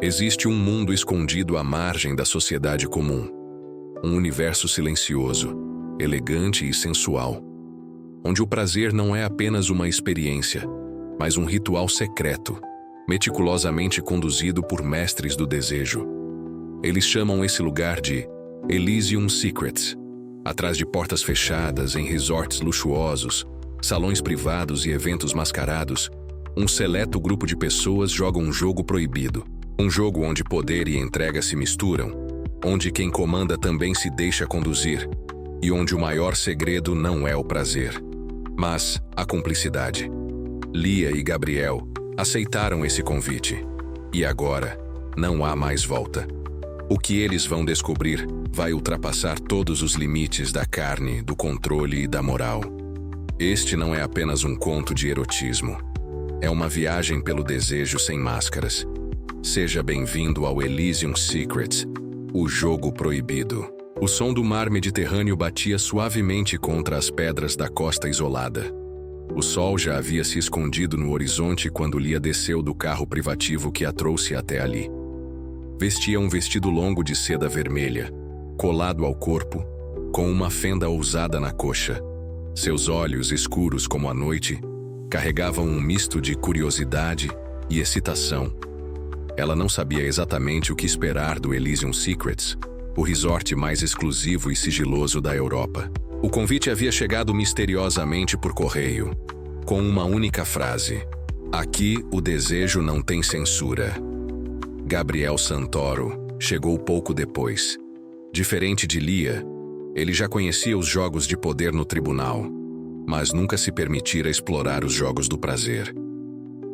Existe um mundo escondido à margem da sociedade comum. Um universo silencioso, elegante e sensual, onde o prazer não é apenas uma experiência, mas um ritual secreto, meticulosamente conduzido por mestres do desejo. Eles chamam esse lugar de Elysium Secrets. Atrás de portas fechadas, em resorts luxuosos, salões privados e eventos mascarados, um seleto grupo de pessoas joga um jogo proibido. Um jogo onde poder e entrega se misturam, onde quem comanda também se deixa conduzir, e onde o maior segredo não é o prazer, mas a cumplicidade. Lia e Gabriel aceitaram esse convite, e agora não há mais volta. O que eles vão descobrir vai ultrapassar todos os limites da carne, do controle e da moral. Este não é apenas um conto de erotismo. É uma viagem pelo desejo sem máscaras. Seja bem-vindo ao Elysium Secrets, o jogo proibido. O som do mar Mediterrâneo batia suavemente contra as pedras da costa isolada. O sol já havia se escondido no horizonte quando Lia desceu do carro privativo que a trouxe até ali. Vestia um vestido longo de seda vermelha, colado ao corpo, com uma fenda ousada na coxa. Seus olhos, escuros como a noite, carregavam um misto de curiosidade e excitação. Ela não sabia exatamente o que esperar do Elysium Secrets, o resort mais exclusivo e sigiloso da Europa. O convite havia chegado misteriosamente por correio, com uma única frase: "Aqui o desejo não tem censura." Gabriel Santoro chegou pouco depois. Diferente de Lia, ele já conhecia os jogos de poder no tribunal, mas nunca se permitira explorar os jogos do prazer.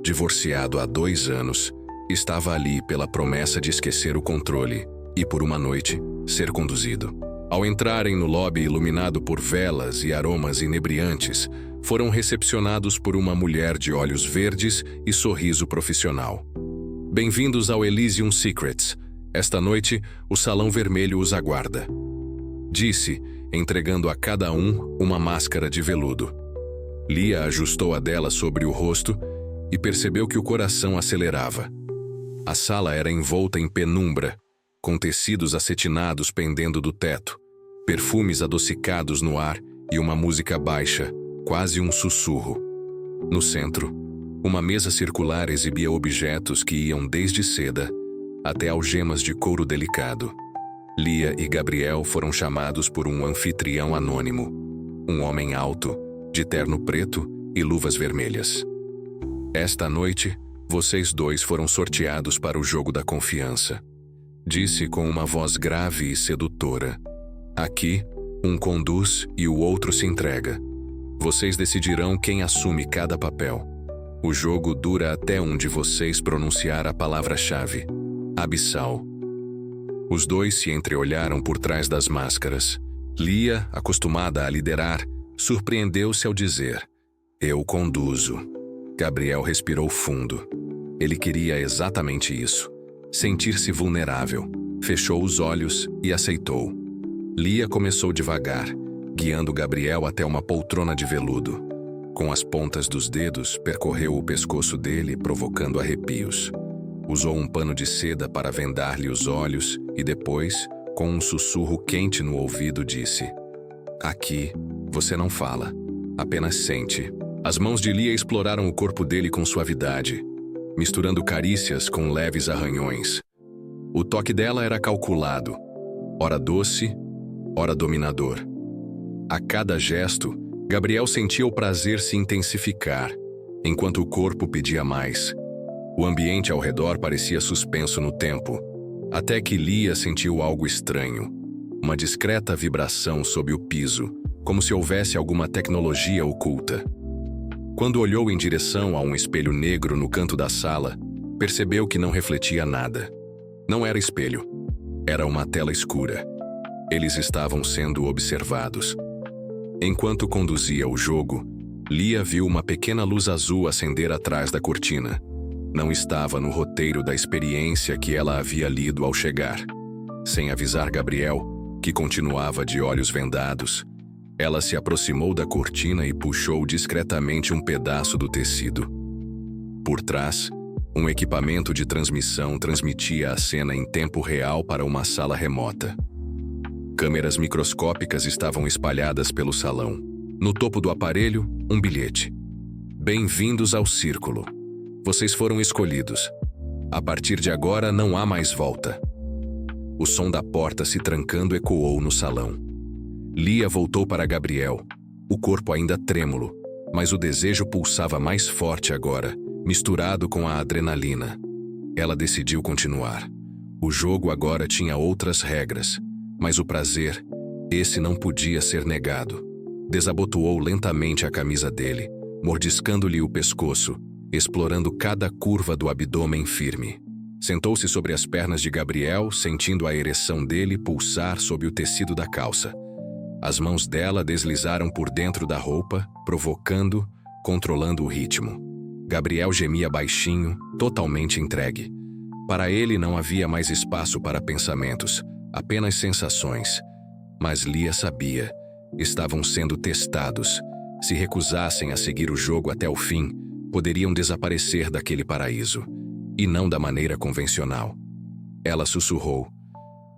Divorciado há 2 anos, estava ali pela promessa de esquecer o controle e, por uma noite, ser conduzido. Ao entrarem no lobby iluminado por velas e aromas inebriantes, foram recepcionados por uma mulher de olhos verdes e sorriso profissional. "Bem-vindos ao Elysium Secrets. Esta noite, o Salão Vermelho os aguarda", disse, entregando a cada um uma máscara de veludo. Lia ajustou a dela sobre o rosto e percebeu que o coração acelerava. A sala era envolta em penumbra, com tecidos acetinados pendendo do teto, perfumes adocicados no ar e uma música baixa, quase um sussurro. No centro, uma mesa circular exibia objetos que iam desde seda até algemas de couro delicado. Lia e Gabriel foram chamados por um anfitrião anônimo, um homem alto, de terno preto e luvas vermelhas. "Esta noite, vocês 2 foram sorteados para o jogo da confiança", disse com uma voz grave e sedutora. "Aqui, um conduz e o outro se entrega. Vocês decidirão quem assume cada papel. O jogo dura até um de vocês pronunciar a palavra-chave, abissal." Os 2 se entreolharam por trás das máscaras. Lia, acostumada a liderar, surpreendeu-se ao dizer: "Eu conduzo." Gabriel respirou fundo. Ele queria exatamente isso, sentir-se vulnerável. Fechou os olhos e aceitou. Lia começou devagar, guiando Gabriel até uma poltrona de veludo. Com as pontas dos dedos, percorreu o pescoço dele, provocando arrepios. Usou um pano de seda para vendar-lhe os olhos e depois, com um sussurro quente no ouvido, disse: "Aqui, você não fala, apenas sente." As mãos de Lia exploraram o corpo dele com suavidade, misturando carícias com leves arranhões. O toque dela era calculado, ora doce, ora dominador. A cada gesto, Gabriel sentia o prazer se intensificar, enquanto o corpo pedia mais. O ambiente ao redor parecia suspenso no tempo, até que Lia sentiu algo estranho, uma discreta vibração sob o piso, como se houvesse alguma tecnologia oculta. Quando olhou em direção a um espelho negro no canto da sala, percebeu que não refletia nada. Não era espelho, era uma tela escura. Eles estavam sendo observados. Enquanto conduzia o jogo, Lia viu uma pequena luz azul acender atrás da cortina. Não estava no roteiro da experiência que ela havia lido ao chegar. Sem avisar Gabriel, que continuava de olhos vendados, ela se aproximou da cortina e puxou discretamente um pedaço do tecido. Por trás, Um equipamento de transmissão transmitia a cena em tempo real para uma sala remota. Câmeras microscópicas estavam espalhadas pelo salão. No topo do aparelho, um bilhete. Bem-vindos ao Círculo. Vocês foram escolhidos. A partir de agora não há mais volta. O som da porta se trancando ecoou no salão. Lia voltou para Gabriel, o corpo ainda trêmulo, mas o desejo pulsava mais forte agora, misturado com a adrenalina. Ela decidiu continuar. O jogo agora tinha outras regras, mas o prazer, esse não podia ser negado. Desabotoou lentamente a camisa dele, mordiscando-lhe o pescoço, explorando cada curva do abdômen firme. Sentou-se sobre as pernas de Gabriel, sentindo a ereção dele pulsar sob o tecido da calça. As mãos dela deslizaram por dentro da roupa, provocando, controlando o ritmo. Gabriel gemia baixinho, totalmente entregue. Para ele não havia mais espaço para pensamentos, apenas sensações. Mas Lia sabia, estavam sendo testados. Se recusassem a seguir o jogo até o fim, poderiam desaparecer daquele paraíso. E não da maneira convencional. Ela sussurrou: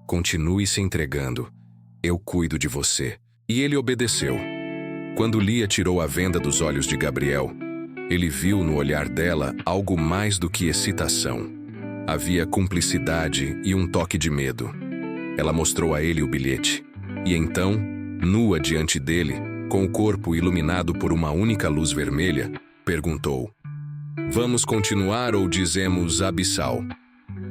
"Continue se entregando. Eu cuido de você." E ele obedeceu. Quando Lia tirou a venda dos olhos de Gabriel, ele viu no olhar dela algo mais do que excitação. Havia cumplicidade e um toque de medo. Ela mostrou a ele o bilhete. E então, nua diante dele, com o corpo iluminado por uma única luz vermelha, perguntou: "Vamos continuar ou dizemos abissal?"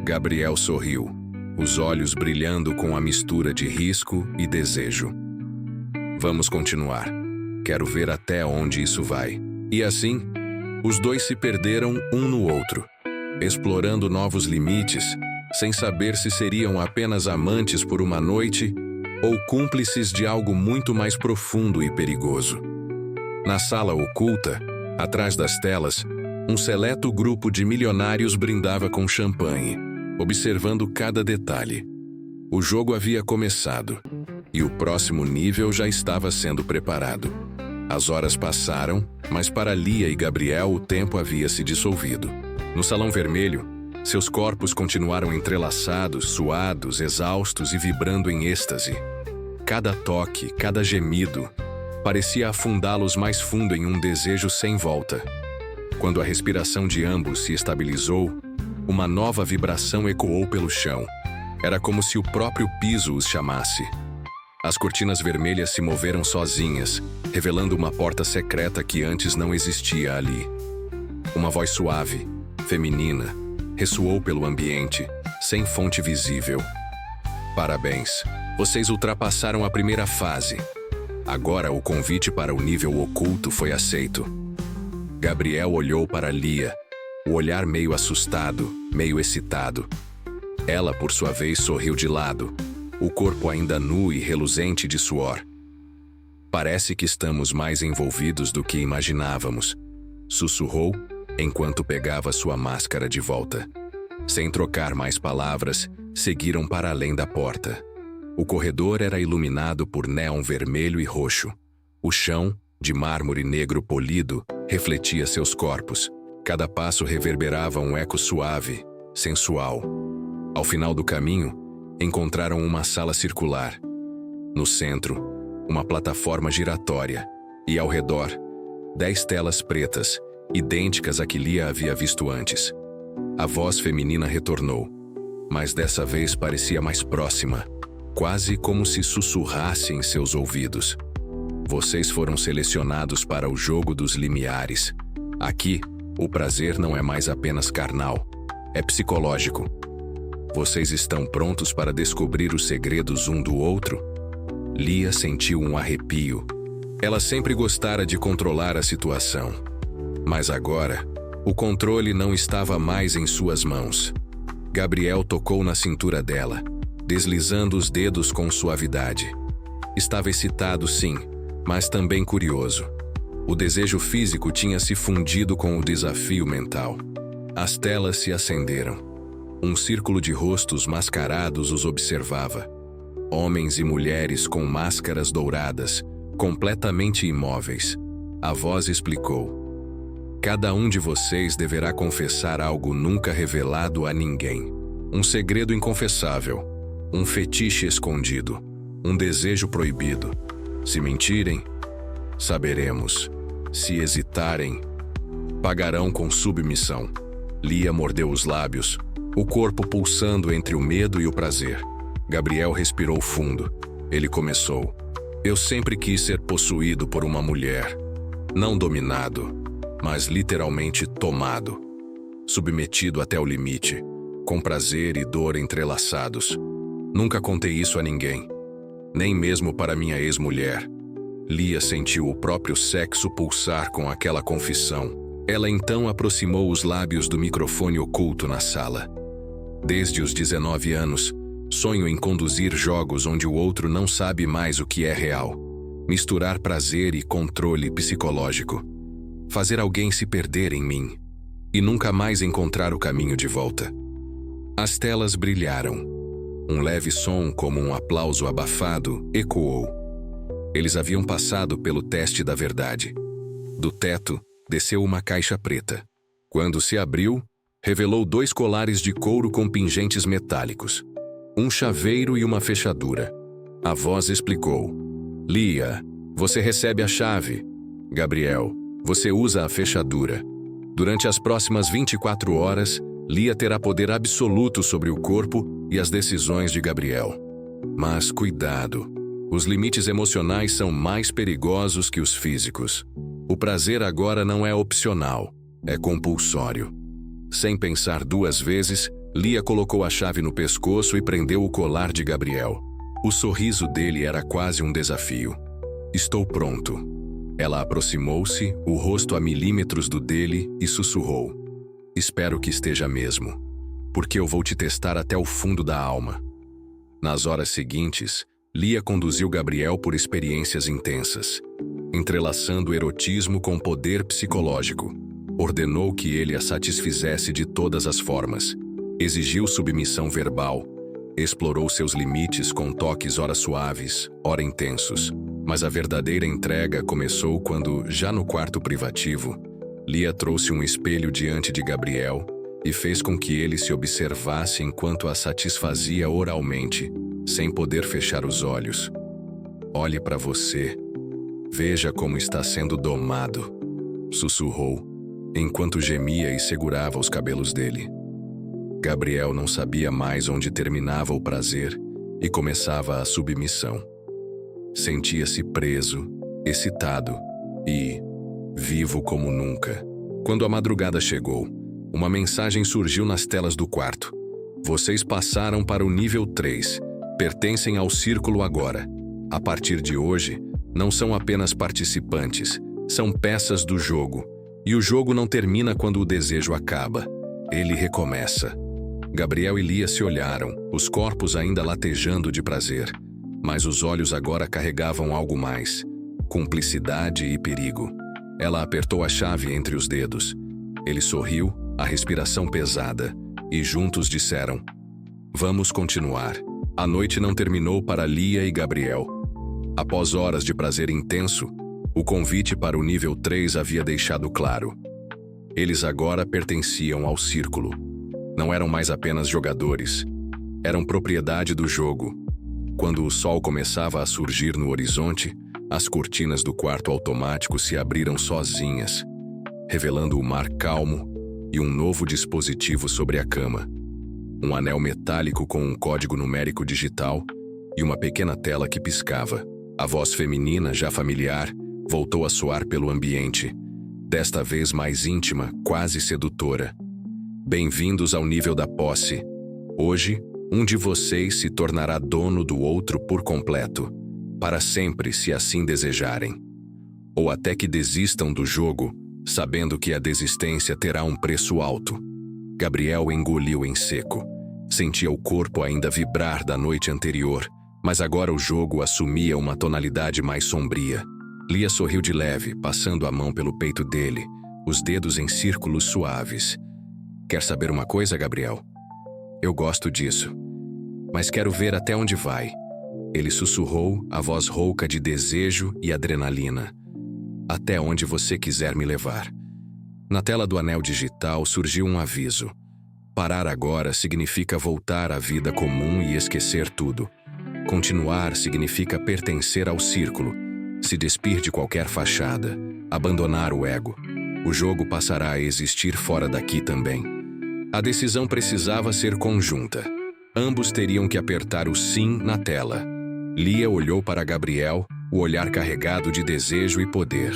Gabriel sorriu, os olhos brilhando com a mistura de risco e desejo. "Vamos continuar. Quero ver até onde isso vai." E assim, os dois se perderam um no outro, explorando novos limites, sem saber se seriam apenas amantes por uma noite ou cúmplices de algo muito mais profundo e perigoso. Na sala oculta, atrás das telas, um seleto grupo de milionários brindava com champanhe, observando cada detalhe. O jogo havia começado, e o próximo nível já estava sendo preparado. As horas passaram, mas para Lia e Gabriel o tempo havia se dissolvido. No salão vermelho, seus corpos continuaram entrelaçados, suados, exaustos e vibrando em êxtase. Cada toque, cada gemido, parecia afundá-los mais fundo em um desejo sem volta. Quando a respiração de ambos se estabilizou, uma nova vibração ecoou pelo chão. Era como se o próprio piso os chamasse. As cortinas vermelhas se moveram sozinhas, revelando uma porta secreta que antes não existia ali. Uma voz suave, feminina, ressoou pelo ambiente, sem fonte visível. "Parabéns, vocês ultrapassaram a primeira fase. Agora o convite para o nível oculto foi aceito." Gabriel olhou para Lia, o olhar meio assustado, meio excitado. Ela, por sua vez, sorriu de lado, o corpo ainda nu e reluzente de suor. "Parece que estamos mais envolvidos do que imaginávamos", sussurrou, enquanto pegava sua máscara de volta. Sem trocar mais palavras, seguiram para além da porta. O corredor era iluminado por néon vermelho e roxo. O chão, de mármore negro polido, refletia seus corpos. Cada passo reverberava um eco suave, sensual. Ao final do caminho, encontraram uma sala circular. No centro, uma plataforma giratória. E ao redor, 10 telas pretas, idênticas à que Lia havia visto antes. A voz feminina retornou, mas dessa vez parecia mais próxima, quase como se sussurrasse em seus ouvidos. "Vocês foram selecionados para o jogo dos limiares. Aqui, o prazer não é mais apenas carnal, é psicológico. Vocês estão prontos para descobrir os segredos um do outro?" Lia sentiu um arrepio. Ela sempre gostara de controlar a situação. Mas agora, o controle não estava mais em suas mãos. Gabriel tocou na cintura dela, deslizando os dedos com suavidade. Estava excitado, sim, mas também curioso. O desejo físico tinha se fundido com o desafio mental. As telas se acenderam. Um círculo de rostos mascarados os observava. Homens e mulheres com máscaras douradas, completamente imóveis. A voz explicou: Cada um de vocês deverá confessar algo nunca revelado a ninguém. Um segredo inconfessável, um fetiche escondido, um desejo proibido. Se mentirem, saberemos. Se hesitarem, pagarão com submissão. Lia mordeu os lábios, o corpo pulsando entre o medo e o prazer. Gabriel respirou fundo. Ele começou. Eu sempre quis ser possuído por uma mulher. Não dominado, mas literalmente tomado. Submetido até o limite, com prazer e dor entrelaçados. Nunca contei isso a ninguém, nem mesmo para minha ex-mulher. Lia sentiu o próprio sexo pulsar com aquela confissão. Ela então aproximou os lábios do microfone oculto na sala. Desde os 19 anos, sonho em conduzir jogos onde o outro não sabe mais o que é real. Misturar prazer e controle psicológico. Fazer alguém se perder em mim. E nunca mais encontrar o caminho de volta. As telas brilharam. Um leve som, como um aplauso abafado, ecoou. Eles haviam passado pelo teste da verdade. Do teto, desceu uma caixa preta. Quando se abriu, revelou 2 colares de couro com pingentes metálicos. Um chaveiro e uma fechadura. A voz explicou. Lia, você recebe a chave. Gabriel, você usa a fechadura. Durante as próximas 24 horas, Lia terá poder absoluto sobre o corpo e as decisões de Gabriel. Mas cuidado, os limites emocionais são mais perigosos que os físicos. O prazer agora não é opcional, é compulsório. Sem pensar 2 vezes, Lia colocou a chave no pescoço e prendeu o colar de Gabriel. O sorriso dele era quase um desafio. Estou pronto. Ela aproximou-se, o rosto a milímetros do dele, e sussurrou. Espero que esteja mesmo, porque eu vou te testar até o fundo da alma. Nas horas seguintes, Lia conduziu Gabriel por experiências intensas, entrelaçando erotismo com poder psicológico. Ordenou que ele a satisfizesse de todas as formas. Exigiu submissão verbal. Explorou seus limites com toques ora suaves, ora intensos. Mas a verdadeira entrega começou quando, já no quarto privativo, Lia trouxe um espelho diante de Gabriel e fez com que ele se observasse enquanto a satisfazia oralmente, sem poder fechar os olhos. Olhe para você. Veja como está sendo domado, sussurrou, enquanto gemia e segurava os cabelos dele. Gabriel não sabia mais onde terminava o prazer e começava a submissão. Sentia-se preso, excitado e vivo como nunca. Quando a madrugada chegou, uma mensagem surgiu nas telas do quarto. Vocês passaram para o nível 3. Pertencem ao círculo agora. A partir de hoje, não são apenas participantes, são peças do jogo. E o jogo não termina quando o desejo acaba. Ele recomeça. Gabriel e Lia se olharam, os corpos ainda latejando de prazer. Mas os olhos agora carregavam algo mais. Cumplicidade e perigo. Ela apertou a chave entre os dedos. Ele sorriu, a respiração pesada, e juntos disseram: Vamos continuar. A noite não terminou para Lia e Gabriel. Após horas de prazer intenso, o convite para o nível 3 havia deixado claro. Eles agora pertenciam ao círculo. Não eram mais apenas jogadores. Eram propriedade do jogo. Quando o sol começava a surgir no horizonte, as cortinas do quarto automático se abriram sozinhas, revelando o mar calmo e um novo dispositivo sobre a cama. Um anel metálico com um código numérico digital e uma pequena tela que piscava. A voz feminina, já familiar, voltou a soar pelo ambiente, desta vez mais íntima, quase sedutora. Bem-vindos ao nível da posse. Hoje, um de vocês se tornará dono do outro por completo, para sempre se assim desejarem. Ou até que desistam do jogo, sabendo que a desistência terá um preço alto. Gabriel engoliu em seco. Sentia o corpo ainda vibrar da noite anterior, mas agora o jogo assumia uma tonalidade mais sombria. Lia sorriu de leve, passando a mão pelo peito dele, os dedos em círculos suaves. Quer saber uma coisa, Gabriel? Eu gosto disso. Mas quero ver até onde vai. Ele sussurrou, a voz rouca de desejo e adrenalina. Até onde você quiser me levar. Na tela do anel digital surgiu um aviso. Parar agora significa voltar à vida comum e esquecer tudo. Continuar significa pertencer ao círculo, se despir de qualquer fachada, abandonar o ego. O jogo passará a existir fora daqui também. A decisão precisava ser conjunta. Ambos teriam que apertar o sim na tela. Lia olhou para Gabriel, o olhar carregado de desejo e poder.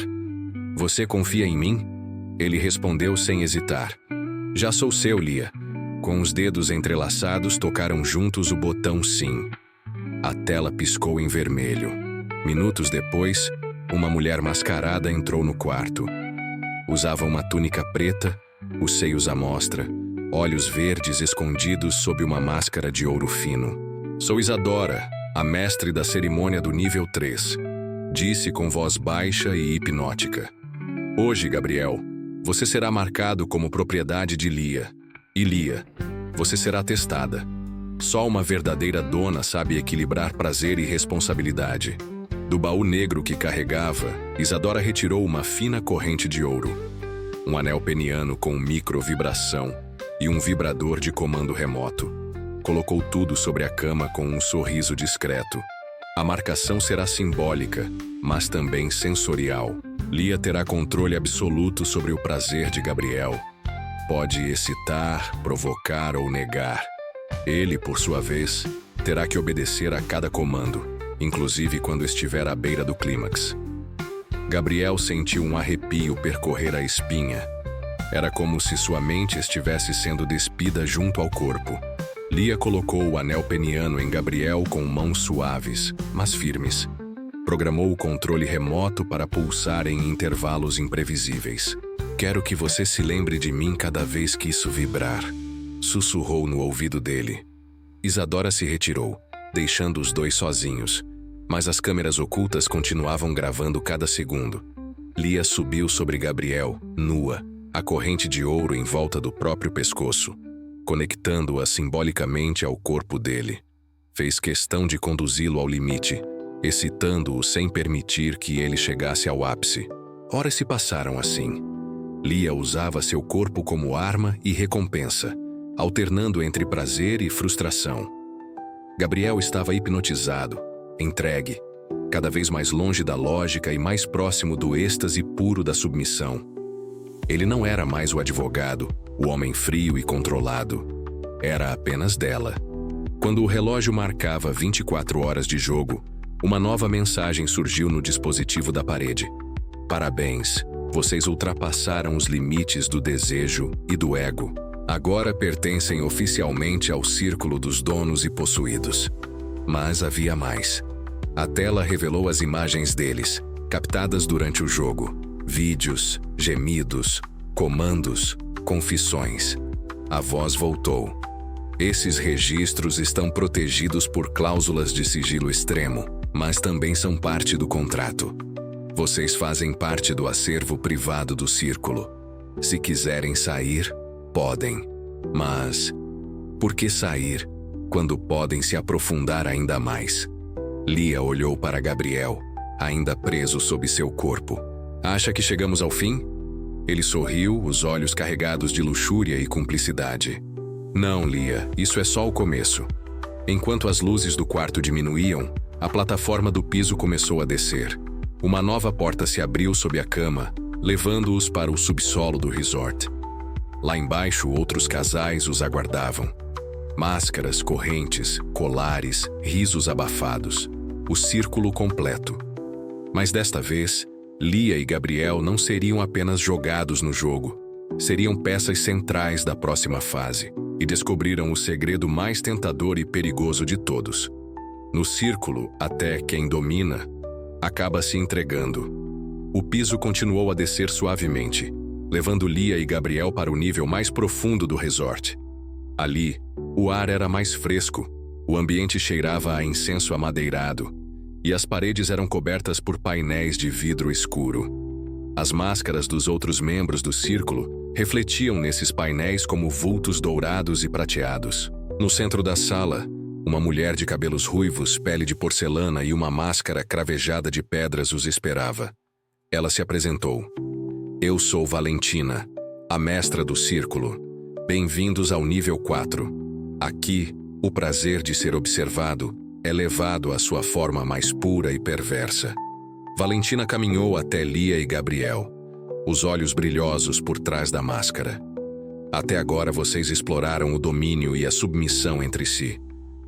Você confia em mim? Ele respondeu sem hesitar. Já sou seu, Lia. Com os dedos entrelaçados, tocaram juntos o botão sim. A tela piscou em vermelho. Minutos depois, uma mulher mascarada entrou no quarto. Usava uma túnica preta, os seios à mostra, olhos verdes escondidos sob uma máscara de ouro fino. Sou Isadora, a mestre da cerimônia do nível 3. Disse com voz baixa e hipnótica. Hoje, Gabriel, você será marcado como propriedade de Lia. E Lia, você será testada. Só uma verdadeira dona sabe equilibrar prazer e responsabilidade. Do baú negro que carregava, Isadora retirou uma fina corrente de ouro, um anel peniano com microvibração e um vibrador de comando remoto. Colocou tudo sobre a cama com um sorriso discreto. A marcação será simbólica, mas também sensorial. Lia terá controle absoluto sobre o prazer de Gabriel. Pode excitar, provocar ou negar. Ele, por sua vez, terá que obedecer a cada comando, inclusive quando estiver à beira do clímax. Gabriel sentiu um arrepio percorrer a espinha. Era como se sua mente estivesse sendo despida junto ao corpo. Lia colocou o anel peniano em Gabriel com mãos suaves, mas firmes. Programou o controle remoto para pulsar em intervalos imprevisíveis. Quero que você se lembre de mim cada vez que isso vibrar. Sussurrou no ouvido dele. Isadora se retirou, deixando os dois sozinhos. Mas as câmeras ocultas continuavam gravando cada segundo. Lia subiu sobre Gabriel, nua, a corrente de ouro em volta do próprio pescoço, conectando-a simbolicamente ao corpo dele. Fez questão de conduzi-lo ao limite, excitando-o sem permitir que ele chegasse ao ápice. Horas se passaram assim. Lia usava seu corpo como arma e recompensa, alternando entre prazer e frustração. Gabriel estava hipnotizado, entregue, cada vez mais longe da lógica e mais próximo do êxtase puro da submissão. Ele não era mais o advogado, o homem frio e controlado. Era apenas dela. Quando o relógio marcava 24 horas de jogo, uma nova mensagem surgiu no dispositivo da parede. Parabéns, vocês ultrapassaram os limites do desejo e do ego. Agora pertencem oficialmente ao círculo dos donos e possuídos. Mas havia mais. A tela revelou as imagens deles, captadas durante o jogo. Vídeos, gemidos, comandos, confissões. A voz voltou. Esses registros estão protegidos por cláusulas de sigilo extremo, mas também são parte do contrato. Vocês fazem parte do acervo privado do círculo. Se quiserem sair, podem. Mas por que sair quando podem se aprofundar ainda mais? Lia olhou para Gabriel, ainda preso sob seu corpo. Acha que chegamos ao fim? Ele sorriu, os olhos carregados de luxúria e cumplicidade. Não, Lia, isso é só o começo. Enquanto as luzes do quarto diminuíam, a plataforma do piso começou a descer. Uma nova porta se abriu sob a cama, levando-os para o subsolo do resort. Lá embaixo, outros casais os aguardavam. Máscaras, correntes, colares, risos abafados. O círculo completo. Mas desta vez, Lia e Gabriel não seriam apenas jogados no jogo. Seriam peças centrais da próxima fase. E descobriram o segredo mais tentador e perigoso de todos. No círculo, até quem domina acaba se entregando. O piso continuou a descer suavemente, levando Lia e Gabriel para o nível mais profundo do resort. Ali, o ar era mais fresco, o ambiente cheirava a incenso amadeirado, e as paredes eram cobertas por painéis de vidro escuro. As máscaras dos outros membros do círculo refletiam nesses painéis como vultos dourados e prateados. No centro da sala, uma mulher de cabelos ruivos, pele de porcelana e uma máscara cravejada de pedras os esperava. Ela se apresentou. Eu sou Valentina, A mestra do círculo. Bem-vindos ao nível 4. Aqui, o prazer de ser observado é levado à sua forma mais pura e perversa. Valentina caminhou até Lia e Gabriel, os olhos brilhosos por trás da máscara. Até agora vocês exploraram o domínio e a submissão entre si.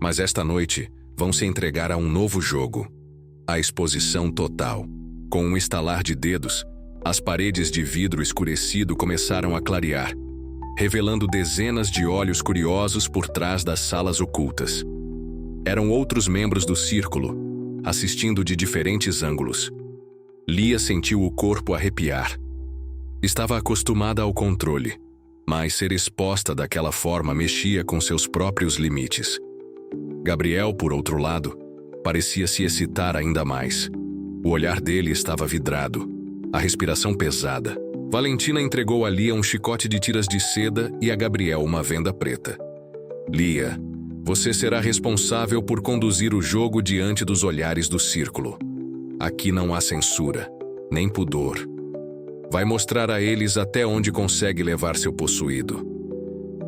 Mas esta noite vão se entregar a um novo jogo. A exposição total. Com um estalar de dedos, as paredes de vidro escurecido começaram a clarear, revelando dezenas de olhos curiosos por trás das salas ocultas. Eram outros membros do círculo, assistindo de diferentes ângulos. Lia sentiu o corpo arrepiar. Estava acostumada ao controle, mas ser exposta daquela forma mexia com seus próprios limites. Gabriel, por outro lado, parecia se excitar ainda mais. O olhar dele estava vidrado, a respiração pesada. Valentina entregou a Lia um chicote de tiras de seda e a Gabriel uma venda preta. Lia, você será responsável por conduzir o jogo diante dos olhares do círculo. Aqui não há censura, nem pudor. Vai mostrar a eles até onde consegue levar seu possuído.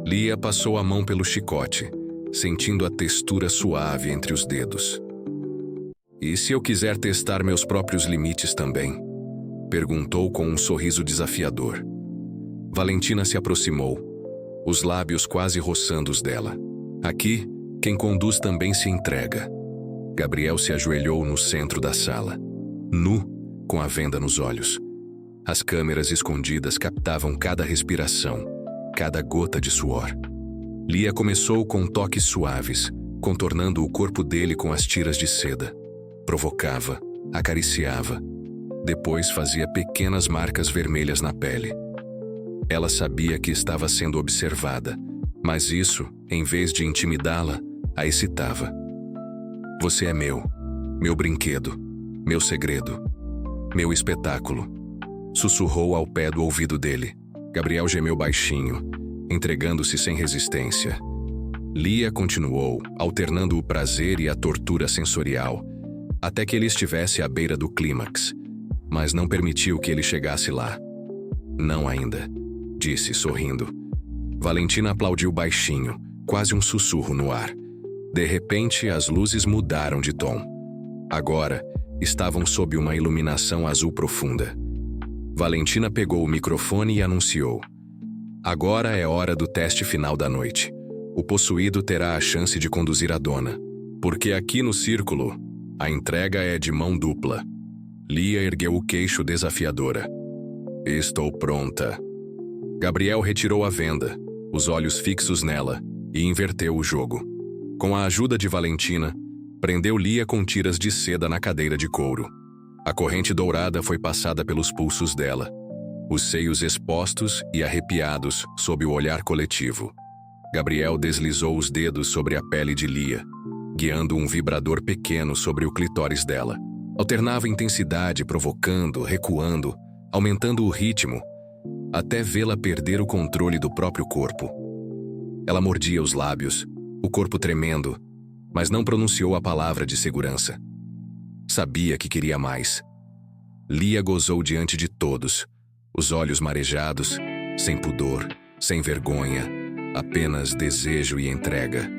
Lia passou a mão pelo chicote, sentindo a textura suave entre os dedos. E se eu quiser testar meus próprios limites também? Perguntou com um sorriso desafiador. Valentina se aproximou, os lábios quase roçando os dela. Aqui, quem conduz também se entrega. Gabriel se ajoelhou no centro da sala, nu, com a venda nos olhos. As câmeras escondidas captavam cada respiração, cada gota de suor. Lia começou com toques suaves, contornando o corpo dele com as tiras de seda. Provocava, acariciava. Depois fazia pequenas marcas vermelhas na pele. Ela sabia que estava sendo observada, mas isso, em vez de intimidá-la, a excitava. Você é meu brinquedo, meu segredo, meu espetáculo. Sussurrou ao pé do ouvido dele. Gabriel gemeu baixinho, entregando-se sem resistência. Lia continuou, alternando o prazer e a tortura sensorial, até que ele estivesse à beira do clímax, mas não permitiu que ele chegasse lá. Não ainda, disse, sorrindo. Valentina aplaudiu baixinho, quase um sussurro no ar. De repente, as luzes mudaram de tom. Agora, estavam sob uma iluminação azul profunda. Valentina pegou o microfone e anunciou. Agora é hora do teste final da noite. O possuído terá a chance de conduzir a dona. Porque aqui no círculo, a entrega é de mão dupla. Lia ergueu o queixo desafiadora. Estou pronta. Gabriel retirou a venda, os olhos fixos nela, e inverteu o jogo. Com a ajuda de Valentina, prendeu Lia com tiras de seda na cadeira de couro. A corrente dourada foi passada pelos pulsos dela, os seios expostos e arrepiados sob o olhar coletivo. Gabriel deslizou os dedos sobre a pele de Lia, guiando um vibrador pequeno sobre o clitóris dela. Alternava intensidade, provocando, recuando, aumentando o ritmo, até vê-la perder o controle do próprio corpo. Ela mordia os lábios, o corpo tremendo, mas não pronunciou a palavra de segurança. Sabia que queria mais. Lia gozou diante de todos, os olhos marejados, sem pudor, sem vergonha, apenas desejo e entrega.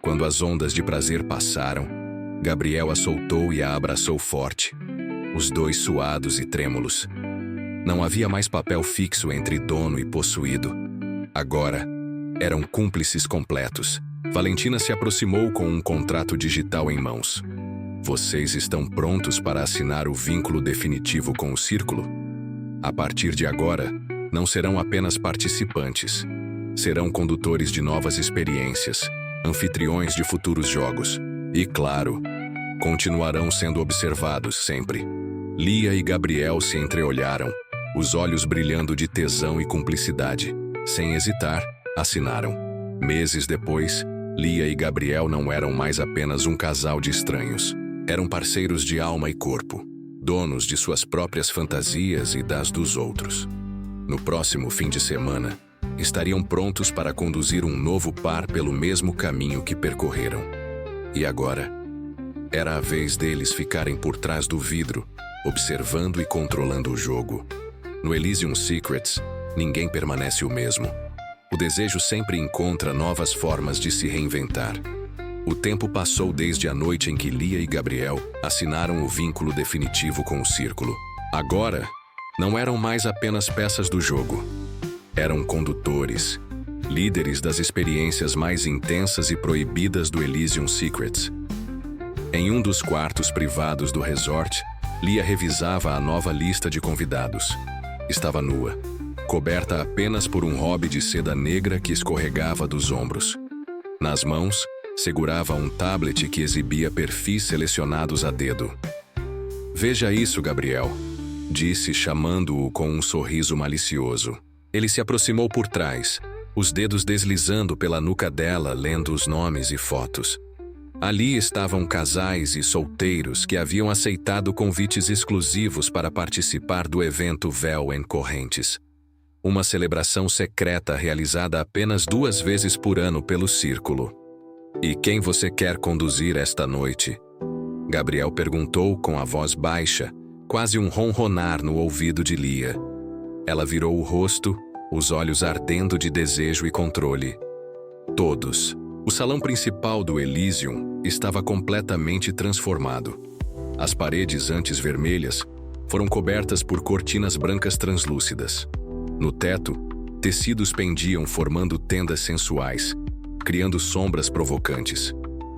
Quando as ondas de prazer passaram, Gabriel a soltou e a abraçou forte, os dois suados e trêmulos. Não havia mais papel fixo entre dono e possuído. Agora, eram cúmplices completos. Valentina se aproximou com um contrato digital em mãos. Vocês estão prontos para assinar o vínculo definitivo com o círculo? A partir de agora, não serão apenas participantes. Serão condutores de novas experiências, anfitriões de futuros jogos. E, claro, continuarão sendo observados sempre. Lia e Gabriel se entreolharam, os olhos brilhando de tesão e cumplicidade. Sem hesitar, assinaram. Meses depois, Lia e Gabriel não eram mais apenas um casal de estranhos. Eram parceiros de alma e corpo, donos de suas próprias fantasias e das dos outros. No próximo fim de semana, estariam prontos para conduzir um novo par pelo mesmo caminho que percorreram. E agora, era a vez deles ficarem por trás do vidro, observando e controlando o jogo. No Elysium Secrets, ninguém permanece o mesmo. O desejo sempre encontra novas formas de se reinventar. O tempo passou desde a noite em que Lia e Gabriel assinaram o vínculo definitivo com o Círculo. Agora, não eram mais apenas peças do jogo. Eram condutores, líderes das experiências mais intensas e proibidas do Elysium Secrets. Em um dos quartos privados do resort, Lia revisava a nova lista de convidados. Estava nua, coberta apenas por um hobby de seda negra que escorregava dos ombros. Nas mãos, segurava um tablet que exibia perfis selecionados a dedo. "Veja isso, Gabriel", disse, chamando-o com um sorriso malicioso. Ele se aproximou por trás, os dedos deslizando pela nuca dela, lendo os nomes e fotos. Ali estavam casais e solteiros que haviam aceitado convites exclusivos para participar do evento Véu em Correntes. Uma celebração secreta realizada apenas 2 vezes por ano pelo Círculo. "E quem você quer conduzir esta noite?" Gabriel perguntou com a voz baixa, quase um ronronar no ouvido de Lia. Ela virou o rosto, os olhos ardendo de desejo e controle. Todos. O salão principal do Elysium estava completamente transformado. As paredes antes vermelhas foram cobertas por cortinas brancas translúcidas. No teto, tecidos pendiam formando tendas sensuais, criando sombras provocantes.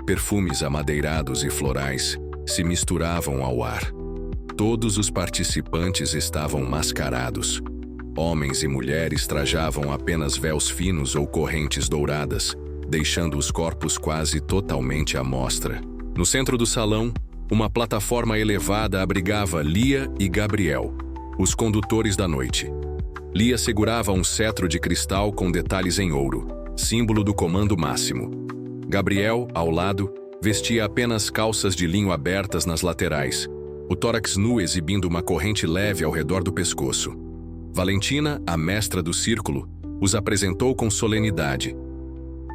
Perfumes amadeirados e florais se misturavam ao ar. Todos os participantes estavam mascarados. Homens e mulheres trajavam apenas véus finos ou correntes douradas, deixando os corpos quase totalmente à mostra. No centro do salão, uma plataforma elevada abrigava Lia e Gabriel, os condutores da noite. Lia segurava um cetro de cristal com detalhes em ouro, símbolo do comando máximo. Gabriel, ao lado, vestia apenas calças de linho abertas nas laterais, o tórax nu exibindo uma corrente leve ao redor do pescoço. Valentina, a mestra do Círculo, os apresentou com solenidade.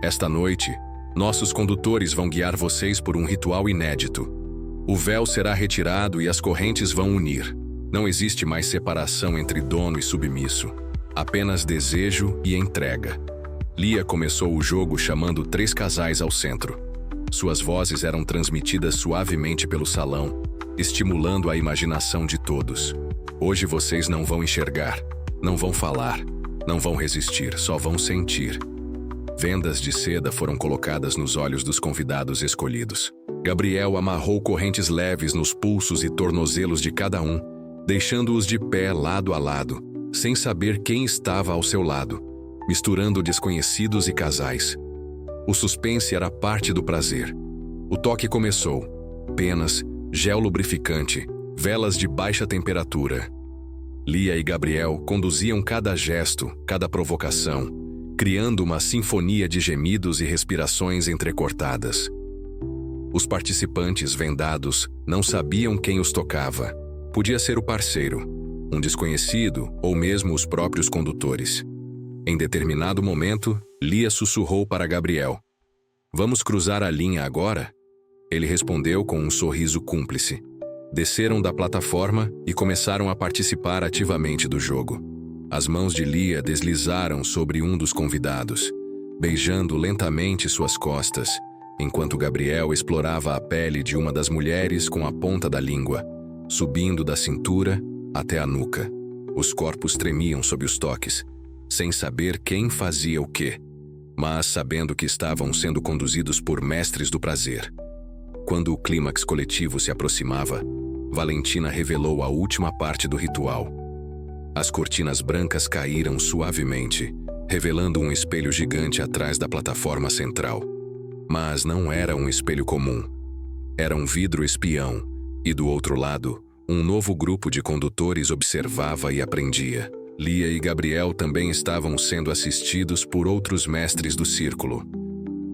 "Esta noite, nossos condutores vão guiar vocês por um ritual inédito. O véu será retirado e as correntes vão unir. Não existe mais separação entre dono e submisso. Apenas desejo e entrega." Lia começou o jogo chamando 3 casais ao centro. Suas vozes eram transmitidas suavemente pelo salão, estimulando a imaginação de todos. "Hoje vocês não vão enxergar, não vão falar, não vão resistir, só vão sentir." Vendas de seda foram colocadas nos olhos dos convidados escolhidos. Gabriel amarrou correntes leves nos pulsos e tornozelos de cada um, deixando-os de pé lado a lado, sem saber quem estava ao seu lado, misturando desconhecidos e casais. O suspense era parte do prazer. O toque começou. Penas, gel lubrificante, velas de baixa temperatura. Lia e Gabriel conduziam cada gesto, cada provocação, criando uma sinfonia de gemidos e respirações entrecortadas. Os participantes vendados não sabiam quem os tocava. Podia ser o parceiro, um desconhecido ou mesmo os próprios condutores. Em determinado momento, Lia sussurrou para Gabriel: "Vamos cruzar a linha agora?" Ele respondeu com um sorriso cúmplice. Desceram da plataforma e começaram a participar ativamente do jogo. As mãos de Lia deslizaram sobre um dos convidados, beijando lentamente suas costas, enquanto Gabriel explorava a pele de uma das mulheres com a ponta da língua, subindo da cintura até a nuca. Os corpos tremiam sob os toques, sem saber quem fazia o quê, mas sabendo que estavam sendo conduzidos por mestres do prazer. Quando o clímax coletivo se aproximava, Valentina revelou a última parte do ritual. As cortinas brancas caíram suavemente, revelando um espelho gigante atrás da plataforma central. Mas não era um espelho comum. Era um vidro espião, e do outro lado, um novo grupo de condutores observava e aprendia. Lia e Gabriel também estavam sendo assistidos por outros mestres do Círculo.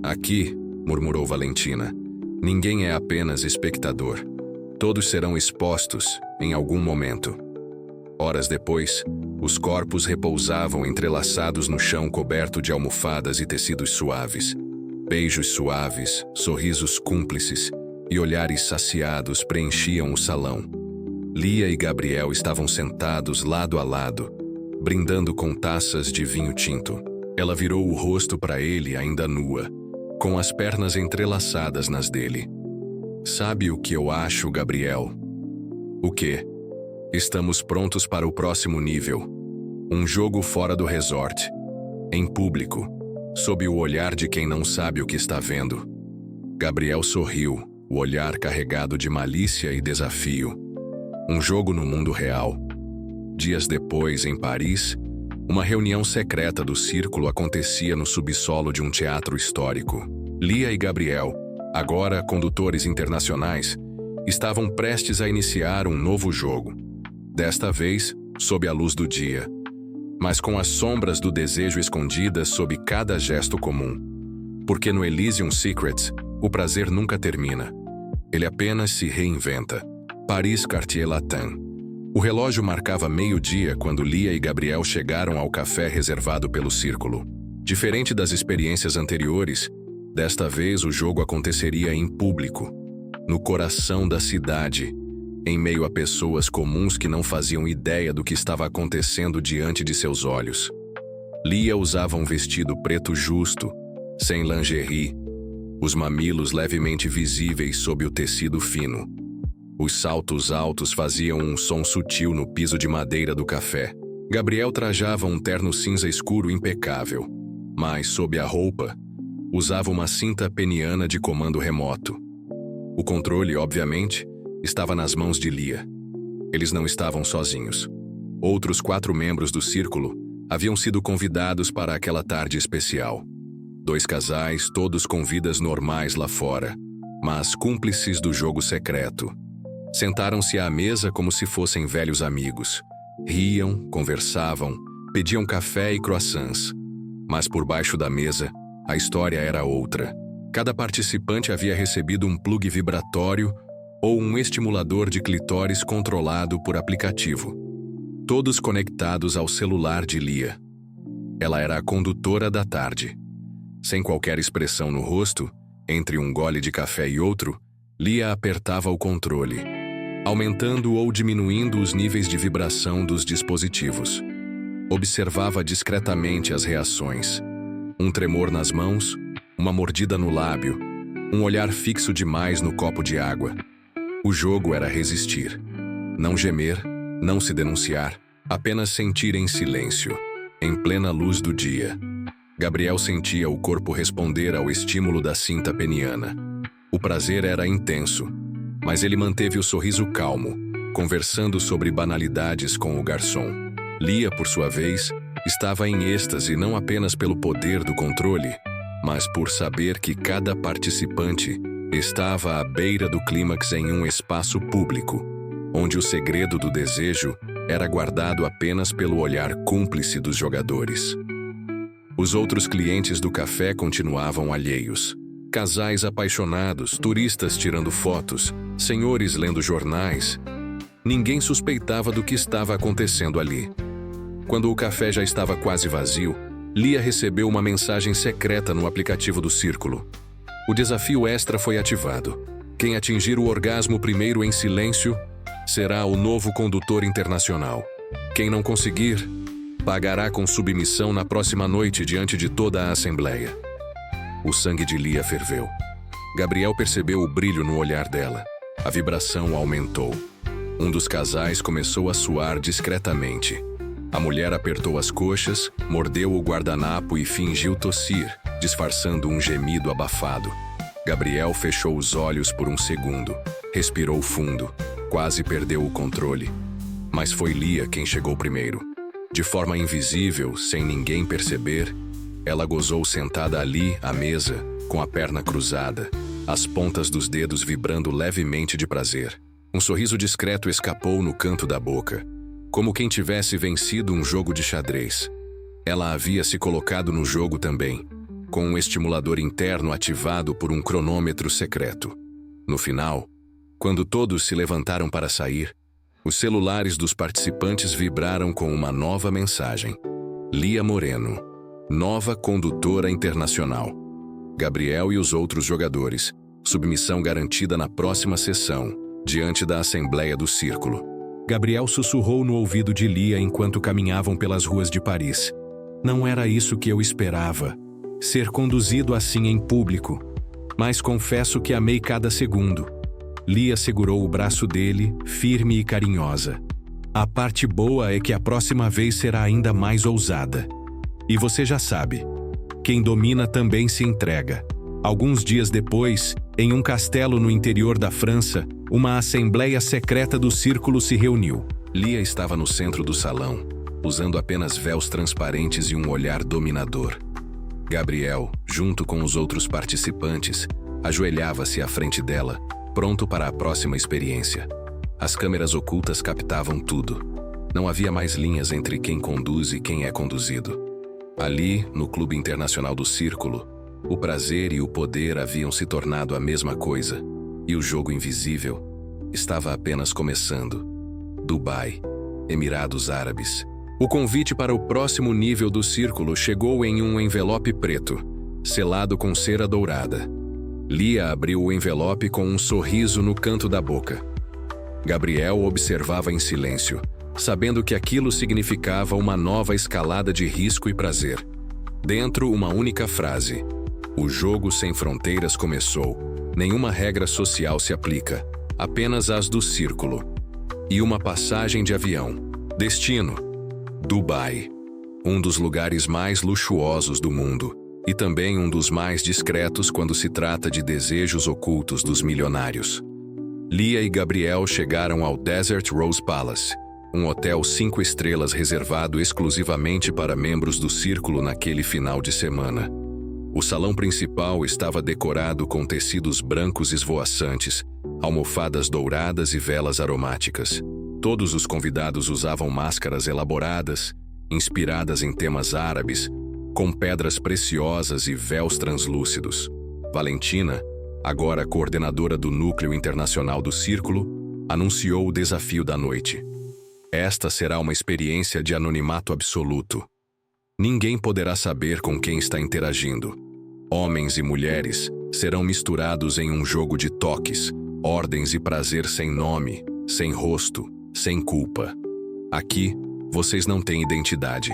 "Aqui", murmurou Valentina, "ninguém é apenas espectador. Todos serão expostos em algum momento." Horas depois, os corpos repousavam entrelaçados no chão coberto de almofadas e tecidos suaves. Beijos suaves, sorrisos cúmplices e olhares saciados preenchiam o salão. Lia e Gabriel estavam sentados lado a lado, brindando com taças de vinho tinto. Ela virou o rosto para ele ainda nua, com as pernas entrelaçadas nas dele. Sabe o que eu acho, Gabriel? O quê? Estamos prontos para o próximo nível. Um jogo fora do resort. Em público, sob o olhar de quem não sabe o que está vendo. Gabriel sorriu, o olhar carregado de malícia e desafio. Um jogo no mundo real. Dias depois, em Paris, uma reunião secreta do círculo acontecia no subsolo de um teatro histórico. Lia e Gabriel, agora condutores internacionais, estavam prestes a iniciar um novo jogo. Desta vez, sob a luz do dia, mas com as sombras do desejo escondidas sob cada gesto comum. Porque no Elysium Secrets, o prazer nunca termina. Ele apenas se reinventa. Paris Cartier-Latin. O relógio marcava meio-dia quando Lia e Gabriel chegaram ao café reservado pelo círculo. Diferente das experiências anteriores, desta vez o jogo aconteceria em público, no coração da cidade, em meio a pessoas comuns que não faziam ideia do que estava acontecendo diante de seus olhos. Lia usava um vestido preto justo, sem lingerie, os mamilos levemente visíveis sob o tecido fino. Os saltos altos faziam um som sutil no piso de madeira do café. Gabriel trajava um terno cinza escuro impecável, mas, sob a roupa, usava uma cinta peniana de comando remoto. O controle, obviamente, estava nas mãos de Lia. Eles não estavam sozinhos. Outros 4 membros do círculo haviam sido convidados para aquela tarde especial. 2 casais, todos com vidas normais lá fora, mas cúmplices do jogo secreto. Sentaram-se à mesa como se fossem velhos amigos. Riam, conversavam, pediam café e croissants. Mas por baixo da mesa, a história era outra. Cada participante havia recebido um plug vibratório ou um estimulador de clitóris controlado por aplicativo. Todos conectados ao celular de Lia. Ela era a condutora da tarde. Sem qualquer expressão no rosto, entre um gole de café e outro, Lia apertava o controle, aumentando ou diminuindo os níveis de vibração dos dispositivos. Observava discretamente as reações. Um tremor nas mãos, uma mordida no lábio, um olhar fixo demais no copo de água. O jogo era resistir. Não gemer, não se denunciar, apenas sentir em silêncio, em plena luz do dia. Gabriel sentia o corpo responder ao estímulo da cinta peniana. O prazer era intenso, mas ele manteve o sorriso calmo, conversando sobre banalidades com o garçom. Lia, por sua vez, estava em êxtase não apenas pelo poder do controle, mas por saber que cada participante estava à beira do clímax em um espaço público, onde o segredo do desejo era guardado apenas pelo olhar cúmplice dos jogadores. Os outros clientes do café continuavam alheios. Casais apaixonados, turistas tirando fotos, senhores lendo jornais. Ninguém suspeitava do que estava acontecendo ali. Quando o café já estava quase vazio, Lia recebeu uma mensagem secreta no aplicativo do círculo. O desafio extra foi ativado. Quem atingir o orgasmo primeiro em silêncio será o novo condutor internacional. Quem não conseguir, pagará com submissão na próxima noite diante de toda a assembleia. O sangue de Lia ferveu. Gabriel percebeu o brilho no olhar dela. A vibração aumentou. Um dos casais começou a suar discretamente. A mulher apertou as coxas, mordeu o guardanapo e fingiu tossir, disfarçando um gemido abafado. Gabriel fechou os olhos por um segundo. Respirou fundo. Quase perdeu o controle. Mas foi Lia quem chegou primeiro. De forma invisível, sem ninguém perceber, ela gozou sentada ali, à mesa, com a perna cruzada, as pontas dos dedos vibrando levemente de prazer. Um sorriso discreto escapou no canto da boca, como quem tivesse vencido um jogo de xadrez. Ela havia se colocado no jogo também, com um estimulador interno ativado por um cronômetro secreto. No final, quando todos se levantaram para sair, os celulares dos participantes vibraram com uma nova mensagem. Lia Moreno, nova condutora internacional. Gabriel e os outros jogadores, submissão garantida na próxima sessão, diante da Assembleia do Círculo. Gabriel sussurrou no ouvido de Lia enquanto caminhavam pelas ruas de Paris. Não era isso que eu esperava. Ser conduzido assim em público. Mas confesso que amei cada segundo. Lia segurou o braço dele, firme e carinhosa. A parte boa é que a próxima vez será ainda mais ousada. E você já sabe, quem domina também se entrega. Alguns dias depois, em um castelo no interior da França, uma assembleia secreta do círculo se reuniu. Lia estava no centro do salão, usando apenas véus transparentes e um olhar dominador. Gabriel, junto com os outros participantes, ajoelhava-se à frente dela, pronto para a próxima experiência. As câmeras ocultas captavam tudo. Não havia mais linhas entre quem conduz e quem é conduzido. Ali, no Clube Internacional do Círculo, o prazer e o poder haviam se tornado a mesma coisa, e o jogo invisível estava apenas começando. Dubai, Emirados Árabes. O convite para o próximo nível do círculo chegou em um envelope preto, selado com cera dourada. Lia abriu o envelope com um sorriso no canto da boca. Gabriel observava em silêncio, sabendo que aquilo significava uma nova escalada de risco e prazer. Dentro, uma única frase: o jogo sem fronteiras começou. Nenhuma regra social se aplica, apenas as do círculo. E uma passagem de avião. Destino: Dubai. Um dos lugares mais luxuosos do mundo, e também um dos mais discretos quando se trata de desejos ocultos dos milionários. Lia e Gabriel chegaram ao Desert Rose Palace, um hotel 5 estrelas reservado exclusivamente para membros do círculo naquele final de semana. O salão principal estava decorado com tecidos brancos esvoaçantes, almofadas douradas e velas aromáticas. Todos os convidados usavam máscaras elaboradas, inspiradas em temas árabes, com pedras preciosas e véus translúcidos. Valentina, agora coordenadora do Núcleo Internacional do Círculo, anunciou o desafio da noite. Esta será uma experiência de anonimato absoluto. Ninguém poderá saber com quem está interagindo. Homens e mulheres serão misturados em um jogo de toques, ordens e prazer sem nome, sem rosto, sem culpa. Aqui, vocês não têm identidade,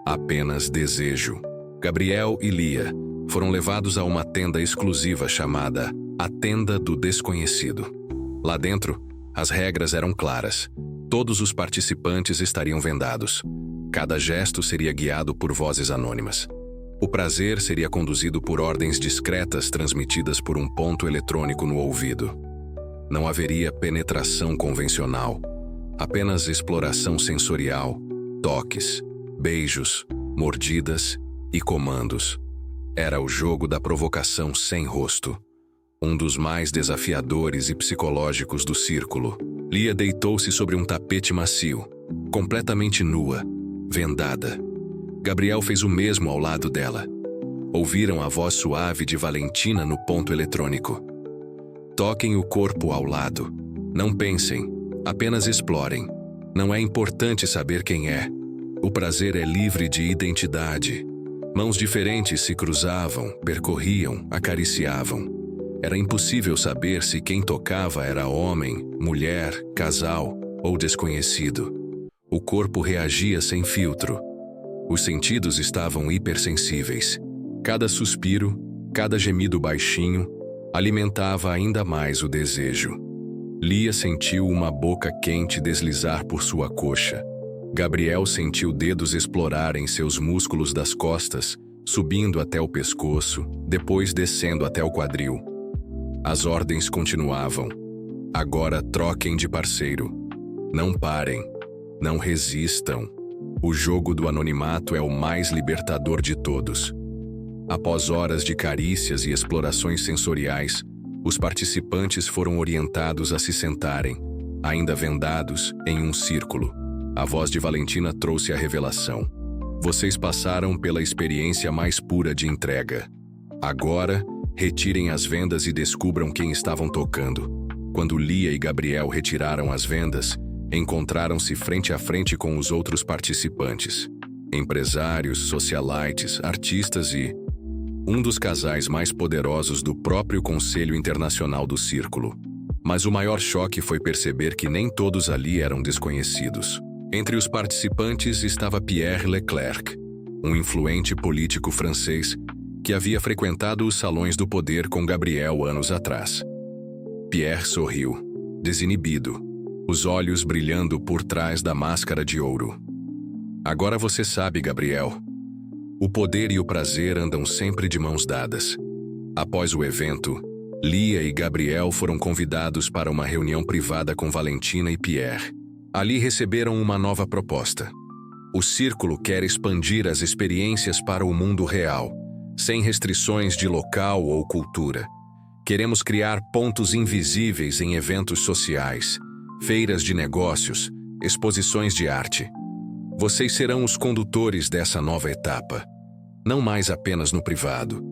apenas desejo. Gabriel e Lia foram levados a uma tenda exclusiva chamada a Tenda do Desconhecido. Lá dentro, as regras eram claras. Todos os participantes estariam vendados. Cada gesto seria guiado por vozes anônimas. O prazer seria conduzido por ordens discretas transmitidas por um ponto eletrônico no ouvido. Não haveria penetração convencional, apenas exploração sensorial, toques, beijos, mordidas e comandos. Era o jogo da provocação sem rosto, um dos mais desafiadores e psicológicos do círculo. Lia deitou-se sobre um tapete macio, completamente nua, vendada. Gabriel fez o mesmo ao lado dela. Ouviram a voz suave de Valentina no ponto eletrônico. Toquem o corpo ao lado. Não pensem, apenas explorem. Não é importante saber quem é. O prazer é livre de identidade. Mãos diferentes se cruzavam, percorriam, acariciavam. Era impossível saber se quem tocava era homem, mulher, casal ou desconhecido. O corpo reagia sem filtro. Os sentidos estavam hipersensíveis. Cada suspiro, cada gemido baixinho, alimentava ainda mais o desejo. Lia sentiu uma boca quente deslizar por sua coxa. Gabriel sentiu dedos explorarem seus músculos das costas, subindo até o pescoço, depois descendo até o quadril. As ordens continuavam. Agora troquem de parceiro. Não parem. Não resistam. O jogo do anonimato é o mais libertador de todos. Após horas de carícias e explorações sensoriais, os participantes foram orientados a se sentarem, ainda vendados, em um círculo. A voz de Valentina trouxe a revelação. Vocês passaram pela experiência mais pura de entrega. Agora, retirem as vendas e descubram quem estavam tocando. Quando Lia e Gabriel retiraram as vendas, encontraram-se frente a frente com os outros participantes. Empresários, socialites, artistas e um dos casais mais poderosos do próprio Conselho Internacional do Círculo. Mas o maior choque foi perceber que nem todos ali eram desconhecidos. Entre os participantes estava Pierre Leclerc, um influente político francês que havia frequentado os salões do poder com Gabriel anos atrás. Pierre sorriu, desinibido, os olhos brilhando por trás da máscara de ouro. Agora você sabe, Gabriel. O poder e o prazer andam sempre de mãos dadas. Após o evento, Lia e Gabriel foram convidados para uma reunião privada com Valentina e Pierre. Ali receberam uma nova proposta. O Círculo quer expandir as experiências para o mundo real, sem restrições de local ou cultura. Queremos criar pontos invisíveis em eventos sociais, feiras de negócios, exposições de arte. Vocês serão os condutores dessa nova etapa. Não mais apenas no privado,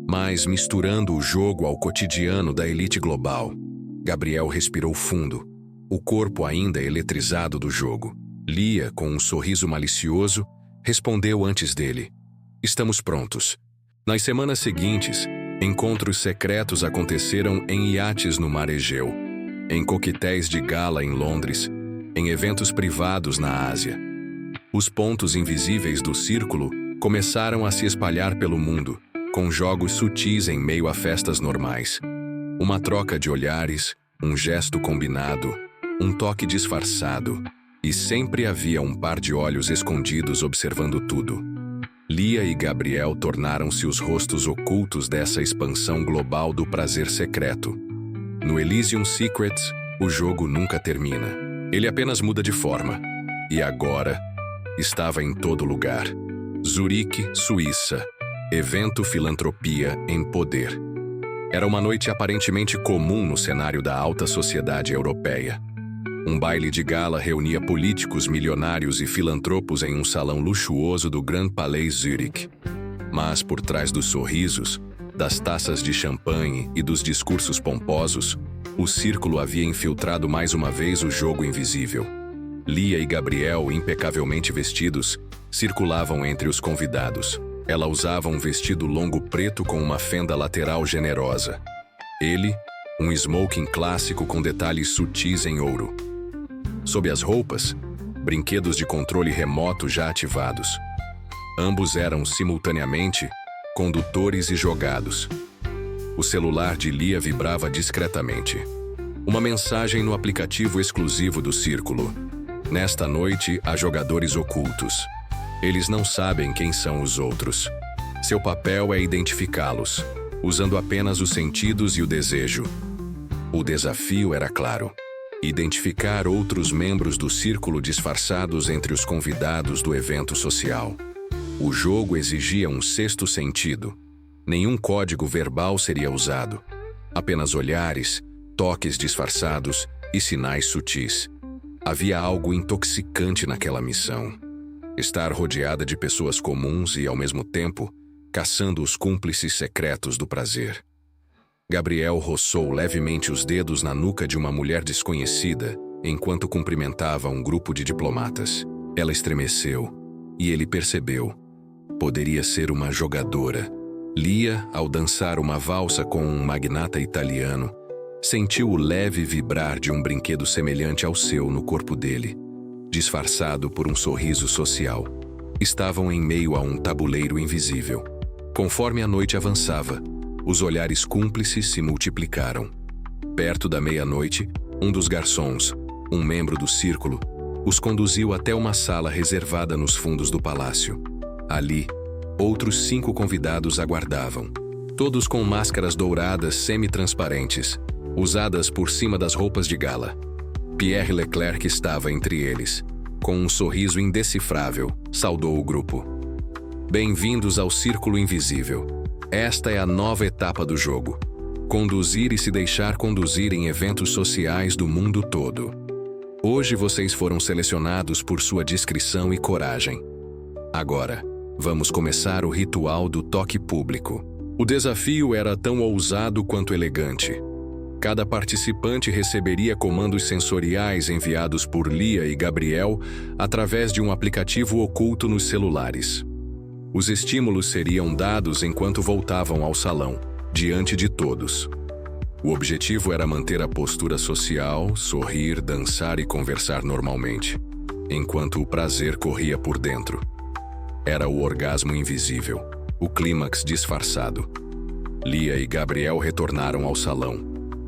mas misturando o jogo ao cotidiano da elite global. Gabriel respirou fundo, o corpo ainda eletrizado do jogo. Lia, com um sorriso malicioso, respondeu antes dele: Estamos prontos. Nas semanas seguintes, encontros secretos aconteceram em iates no Mar Egeu, em coquetéis de gala em Londres, em eventos privados na Ásia. Os pontos invisíveis do Círculo começaram a se espalhar pelo mundo, com jogos sutis em meio a festas normais. Uma troca de olhares, um gesto combinado, um toque disfarçado, e sempre havia um par de olhos escondidos observando tudo. Lia e Gabriel tornaram-se os rostos ocultos dessa expansão global do prazer secreto. No Elysium Secrets, o jogo nunca termina. Ele apenas muda de forma. E agora, estava em todo lugar. Zurique, Suíça. Evento Filantropia em Poder. Era uma noite aparentemente comum no cenário da alta sociedade europeia. Um baile de gala reunia políticos milionários e filantropos em um salão luxuoso do Grand Palais Zurich. Mas por trás dos sorrisos, das taças de champanhe e dos discursos pomposos, o Círculo havia infiltrado mais uma vez o jogo invisível. Lia e Gabriel, impecavelmente vestidos, circulavam entre os convidados. Ela usava um vestido longo preto com uma fenda lateral generosa. Ele, um smoking clássico com detalhes sutis em ouro. Sob as roupas, brinquedos de controle remoto já ativados. Ambos eram, simultaneamente, condutores e jogados. O celular de Lia vibrava discretamente. Uma mensagem no aplicativo exclusivo do Círculo. Nesta noite, há jogadores ocultos. Eles não sabem quem são os outros. Seu papel é identificá-los, usando apenas os sentidos e o desejo. O desafio era claro: identificar outros membros do Círculo disfarçados entre os convidados do evento social. O jogo exigia um sexto sentido. Nenhum código verbal seria usado. Apenas olhares, toques disfarçados e sinais sutis. Havia algo intoxicante naquela missão. Estar rodeada de pessoas comuns e, ao mesmo tempo, caçando os cúmplices secretos do prazer. Gabriel roçou levemente os dedos na nuca de uma mulher desconhecida enquanto cumprimentava um grupo de diplomatas. Ela estremeceu e ele percebeu. Poderia ser uma jogadora. Lia, ao dançar uma valsa com um magnata italiano, sentiu o leve vibrar de um brinquedo semelhante ao seu no corpo dele, disfarçado por um sorriso social. Estavam em meio a um tabuleiro invisível. Conforme a noite avançava, os olhares cúmplices se multiplicaram. Perto da meia-noite, um dos garçons, um membro do Círculo, os conduziu até uma sala reservada nos fundos do palácio. Ali, outros 5 convidados aguardavam, todos com máscaras douradas semi-transparentes, usadas por cima das roupas de gala. Pierre Leclerc estava entre eles. Com um sorriso indecifrável, saudou o grupo. Bem-vindos ao Círculo Invisível. Esta é a nova etapa do jogo. Conduzir e se deixar conduzir em eventos sociais do mundo todo. Hoje vocês foram selecionados por sua discrição e coragem. Agora, vamos começar o ritual do toque público. O desafio era tão ousado quanto elegante. Cada participante receberia comandos sensoriais enviados por Lia e Gabriel através de um aplicativo oculto nos celulares. Os estímulos seriam dados enquanto voltavam ao salão, diante de todos. O objetivo era manter a postura social, sorrir, dançar e conversar normalmente, enquanto o prazer corria por dentro. Era o orgasmo invisível, o clímax disfarçado. Lia e Gabriel retornaram ao salão,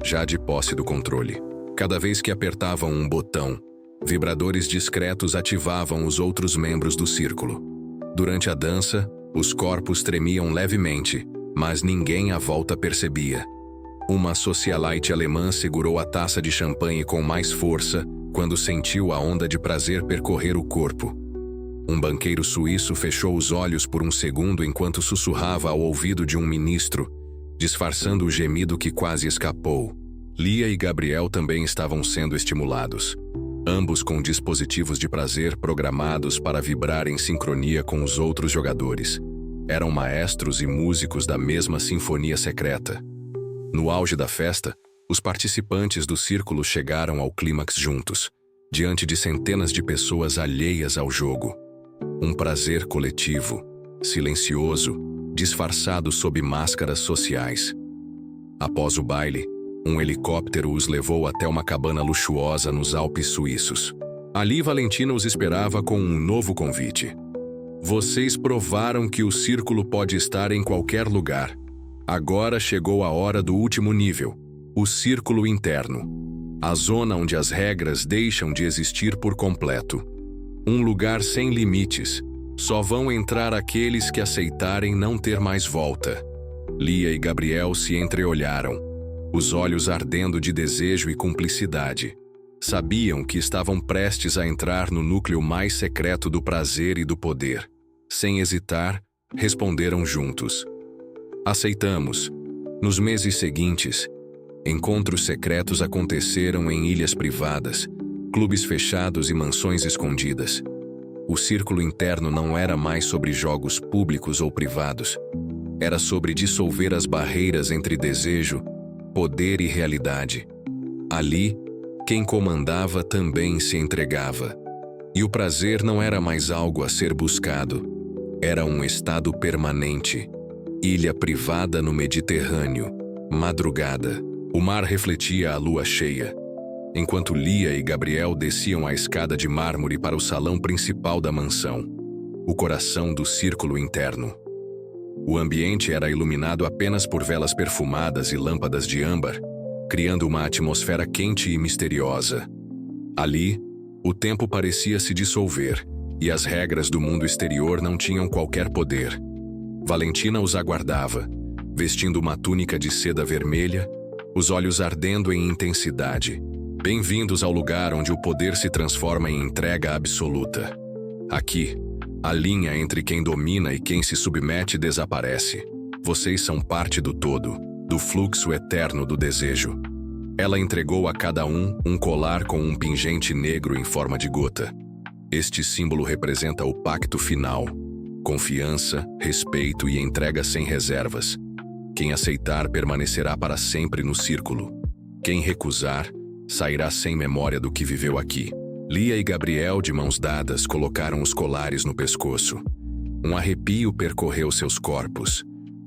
já de posse do controle. Cada vez que apertavam um botão, vibradores discretos ativavam os outros membros do círculo. Durante a dança, os corpos tremiam levemente, mas ninguém à volta percebia. Uma socialite alemã segurou a taça de champanhe com mais força quando sentiu a onda de prazer percorrer o corpo. Um banqueiro suíço fechou os olhos por um segundo enquanto sussurrava ao ouvido de um ministro, disfarçando o gemido que quase escapou. Lia e Gabriel também estavam sendo estimulados, ambos com dispositivos de prazer programados para vibrar em sincronia com os outros jogadores. Eram maestros e músicos da mesma sinfonia secreta. No auge da festa, os participantes do círculo chegaram ao clímax juntos, diante de centenas de pessoas alheias ao jogo. Um prazer coletivo, silencioso, disfarçado sob máscaras sociais. Após o baile, um helicóptero os levou até uma cabana luxuosa nos Alpes suíços. Ali Valentina os esperava com um novo convite. Vocês provaram que o círculo pode estar em qualquer lugar. Agora chegou a hora do último nível, o círculo interno. A zona onde as regras deixam de existir por completo. Um lugar sem limites. Só vão entrar aqueles que aceitarem não ter mais volta. Lia e Gabriel se entreolharam, os olhos ardendo de desejo e cumplicidade. Sabiam que estavam prestes a entrar no núcleo mais secreto do prazer e do poder. Sem hesitar, responderam juntos: aceitamos. Nos meses seguintes, encontros secretos aconteceram em ilhas privadas, clubes fechados e mansões escondidas. O círculo interno não era mais sobre jogos públicos ou privados. Era sobre dissolver as barreiras entre desejo, poder e realidade. Ali, quem comandava também se entregava. E o prazer não era mais algo a ser buscado. Era um estado permanente. Ilha privada no Mediterrâneo. Madrugada. O mar refletia a lua cheia. Enquanto Lia e Gabriel desciam a escada de mármore para o salão principal da mansão, o coração do círculo interno. O ambiente era iluminado apenas por velas perfumadas e lâmpadas de âmbar, criando uma atmosfera quente e misteriosa. Ali, o tempo parecia se dissolver, e as regras do mundo exterior não tinham qualquer poder. Valentina os aguardava, vestindo uma túnica de seda vermelha, os olhos ardendo em intensidade. Bem-vindos ao lugar onde o poder se transforma em entrega absoluta. Aqui, a linha entre quem domina e quem se submete desaparece. Vocês são parte do todo, do fluxo eterno do desejo. Ela entregou a cada um colar com um pingente negro em forma de gota. Este símbolo representa o pacto final. Confiança, respeito e entrega sem reservas. Quem aceitar permanecerá para sempre no círculo. Quem recusar, sairá sem memória do que viveu aqui. Lia e Gabriel, de mãos dadas, colocaram os colares no pescoço. Um arrepio percorreu seus corpos.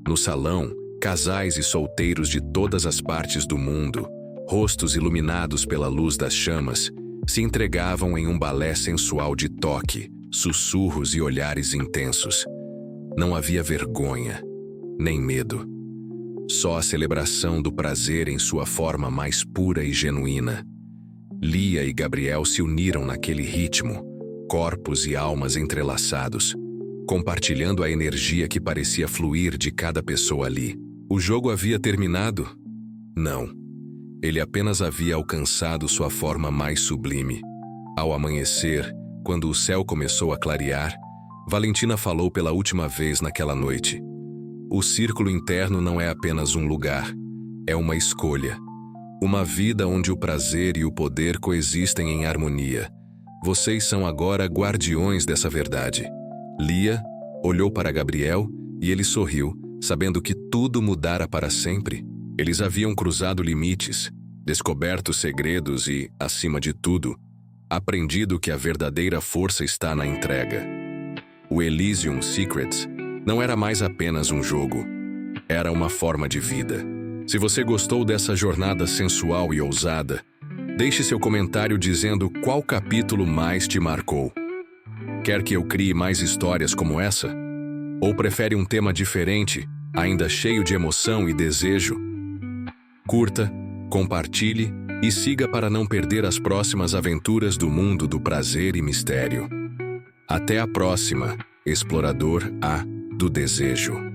No salão, casais e solteiros de todas as partes do mundo, rostos iluminados pela luz das chamas, se entregavam em um balé sensual de toque, sussurros e olhares intensos. Não havia vergonha, nem medo. Só a celebração do prazer em sua forma mais pura e genuína. Lia e Gabriel se uniram naquele ritmo, corpos e almas entrelaçados, compartilhando a energia que parecia fluir de cada pessoa ali. O jogo havia terminado? Não. Ele apenas havia alcançado sua forma mais sublime. Ao amanhecer, quando o céu começou a clarear, Valentina falou pela última vez naquela noite. O círculo interno não é apenas um lugar, é uma escolha. Uma vida onde o prazer e o poder coexistem em harmonia. Vocês são agora guardiões dessa verdade. Lia olhou para Gabriel e ele sorriu, sabendo que tudo mudara para sempre. Eles haviam cruzado limites, descoberto segredos e, acima de tudo, aprendido que a verdadeira força está na entrega. O Elysium Secrets não era mais apenas um jogo. Era uma forma de vida. Se você gostou dessa jornada sensual e ousada, deixe seu comentário dizendo qual capítulo mais te marcou. Quer que eu crie mais histórias como essa? Ou prefere um tema diferente, ainda cheio de emoção e desejo? Curta, compartilhe e siga para não perder as próximas aventuras do mundo do prazer e mistério. Até a próxima, explorador do desejo.